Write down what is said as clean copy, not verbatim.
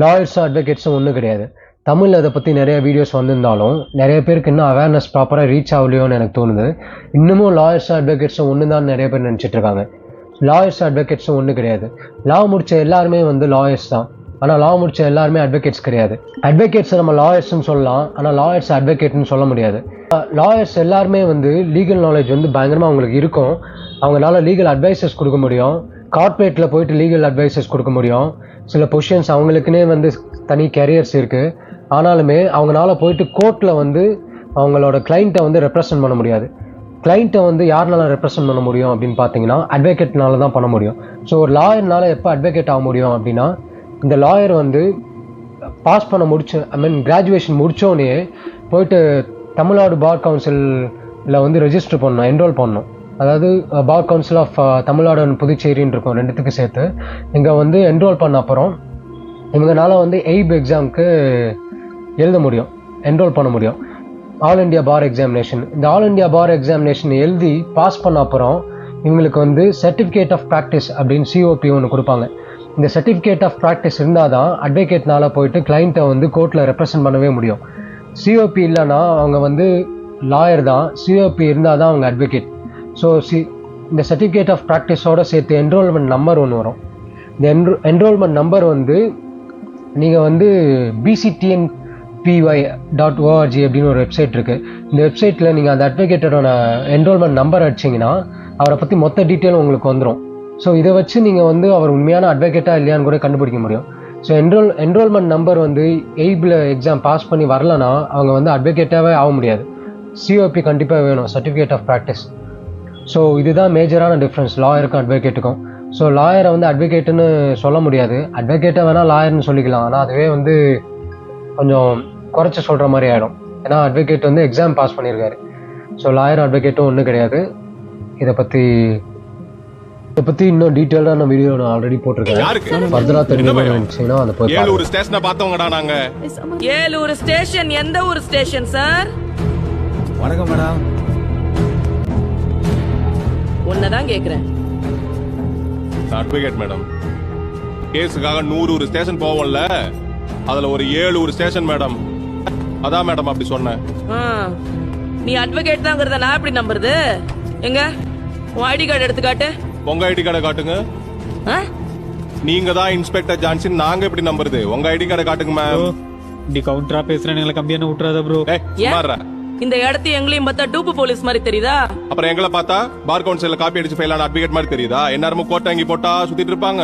லாயர்ஸும் அட்வொகேட்ஸும் ஒன்றும் கிடையாது. தமிழில் அதை பற்றி நிறைய வீடியோஸ் வந்திருந்தாலும் நிறைய பேருக்கு இன்னும் அவேர்னஸ் ப்ராப்பராக ரீச் ஆகலையோன்னு எனக்கு தோணுது. இன்னமும் லாயர்ஸும் அட்வொகேட்ஸும் ஒன்று தான் நிறைய பேர் நினச்சிட்டு இருக்காங்க. லாயர்ஸும் அட்வொகேட்ஸும் ஒன்றும் கிடையாது. லா முடித்த எல்லாருமே லாயர்ஸ் தான். ஆனால் லா முடித்த எல்லாருமே அட்வொகேட்ஸ் கிடையாது. அட்வொகேட்ஸை நம்ம லாயர்ஸ்னு சொல்லலாம், ஆனால் லாயர்ஸ் அட்வொகேட்னு சொல்ல முடியாது. லாயர்ஸ் எல்லாருமே லீகல் நாலேஜ் பயங்கரமாக அவங்களுக்கு இருக்கும். அவங்களால லீகல் அட்வைசஸ் கொடுக்க முடியும். கார்ப்பரேட்டில் போயிட்டு லீகல் அட்வைசஸ் கொடுக்க முடியும். சில பொசிஷன்ஸ் அவங்களுக்குன்னே தனி கேரியர்ஸ் இருக்குது. ஆனாலுமே அவங்களால போயிட்டு கோர்ட்டில் அவங்களோட கிளைண்ட்டை ரெப்ரசன்ட் பண்ண முடியாது. கிளைண்ட்டை யாருனால ரெப்ரசன்ட் பண்ண முடியும் அப்படின்னு பார்த்தீங்கன்னா அட்வொகேட்னால தான் பண்ண முடியும். ஸோ ஒரு லாயர்னால எப்போ அட்வொகேட் ஆக முடியும் அப்படின்னா, இந்த லாயர் பாஸ் பண்ண கிராஜுவேஷன் முடித்தோடனே போயிட்டு தமிழ்நாடு பார் கவுன்சிலில் ரெஜிஸ்டர் பண்ணணும், என்ரோல் பண்ணணும். அதாவது bar council of Tamil Nadu and புதுச்சேரின்னு இருக்கும், ரெண்டுத்துக்கு சேர்த்து. இங்கே என்ரோல் பண்ண அப்புறம் இவங்கனால எய்ப் எக்ஸாமுக்கு எழுத முடியும், என்ரோல் பண்ண முடியும். ஆல் இண்டியா பார் எக்ஸாமினேஷன். இந்த ஆல் இண்டியா பார் எக்ஸாமினேஷன் எழுதி பாஸ் பண்ண அப்புறம் இவங்களுக்கு சர்டிஃபிகேட் ஆஃப் ப்ராக்டிஸ் அப்படின்னு சிஓபி ஒன்று கொடுப்பாங்க. இந்த சர்டிஃபிகேட் ஆஃப் ப்ராக்டிஸ் இருந்தால் தான் அட்வொகேட்னால போயிட்டு கிளைண்ட்டை கோர்ட்டில் ரெப்ரசன்ட் பண்ணவே முடியும். சிஓபி இல்லைன்னா அவங்க லாயர் தான், சிஓபி இருந்தால் தான் அவங்க அட்வொகேட். ஸோ இந்த சர்டிஃபிகேட் ஆஃப் ப்ராக்டிஸோடு சேர்த்து என்ரோல்மெண்ட் நம்பர் ஒன்று வரும். இந்த என்ரோல்மெண்ட் நம்பர் நீங்கள் bctnpy.org அப்படின்னு ஒரு வெப்சைட் இருக்குது. இந்த வெப்சைட்டில் நீங்கள் அந்த அட்வொகேட்டோட என்ரோல்மெண்ட் நம்பர் அடிச்சிங்கன்னா அவரை பற்றி மொத்த டீட்டெயிலும் உங்களுக்கு வந்துடும். ஸோ இதை வச்சு நீங்கள் அவர் உண்மையான அட்வொகேட்டாக இல்லையான்னு கூட கண்டுபிடிக்க முடியும். ஸோ என்ரோல்மெண்ட் நம்பர் எய்பில் எக்ஸாம் பாஸ் பண்ணி வரலன்னா அவங்க அட்வொகேட்டாகவே ஆக முடியாது. சிஓபி கண்டிப்பாக வேணும், சர்டிஃபிகேட் ஆஃப் ப்ராக்டிஸ். ஸோ இதுதான் மேஜரான டிஃப்ரென்ஸ் லாயருக்கும் அட்வொகேட்டுக்கும். ஸோ லாயரை அட்வொகேட்டுன்னு சொல்ல முடியாது, அட்வொகேட்டை வேணால் லாயர்னு சொல்லிக்கலாம். ஆனால் அதுவே கொஞ்சம் குறைச்சி சொல்கிற மாதிரி ஆகிடும். ஏன்னா அட்வொகேட் எக்ஸாம் பாஸ் பண்ணியிருக்காரு. ஸோ லாயரும் அட்வொகேட்டும் ஒன்றும் கிடையாது. இதை பற்றி இன்னும் டீட்டெயில்டான வீடியோ நான் ஆல்ரெடி போட்டிருக்கேன். ஃபர்தரா தெரிஞ்சுக்கணும்னு நினைச்சீங்கன்னா அதை போய் பாருங்க. ஏலூர் ஸ்டேஷனை பார்த்தவங்கடா நாங்க. ஏலூர் ஸ்டேஷன் எந்த ஊர் ஸ்டேஷன் சார்? வணக்கம் மேடம். உன்னதான் கேக்குறேன். அட்வொகேட் மேடம், கேஸுக்காக 100 ஸ்டேஷன் போவோம்ல, அதுல ஒரு 7 ஸ்டேஷன் மேடம். அதான் மேடம் அப்படி சொன்னேன். நீ அட்வொகேட் தாங்கிறத நான் எப்படி நம்புறது? எங்க உன் ஐடி கார்டு எடுத்து காட்டு. உங்க ஐடி கார்டை காட்டுங்க. நீங்க தான் இன்ஸ்பெக்டர் ஜான்சன், நாங்க எப்படி நம்புறது? உங்க ஐடி கார்டை காட்டுங்க மேம். நீ கவுண்டரா பேசுறேன், எங்களை கம்பியான விட்டுறாத ப்ரோ. இந்த இடத்து எங்களையும் பார்த்தா டூப்பு போலீஸ் மாதிரி தெரியுதா? அப்புறம் எங்களை பார்த்தா பார் கவுன்சில்ல காப்பி அடிச்சு ஃபைலான அட்வொகேட் மாதிரி தெரியுதா? எல்லாரும் கோட் வாங்கி போட்டா சுத்திட்டு இருப்பாங்க.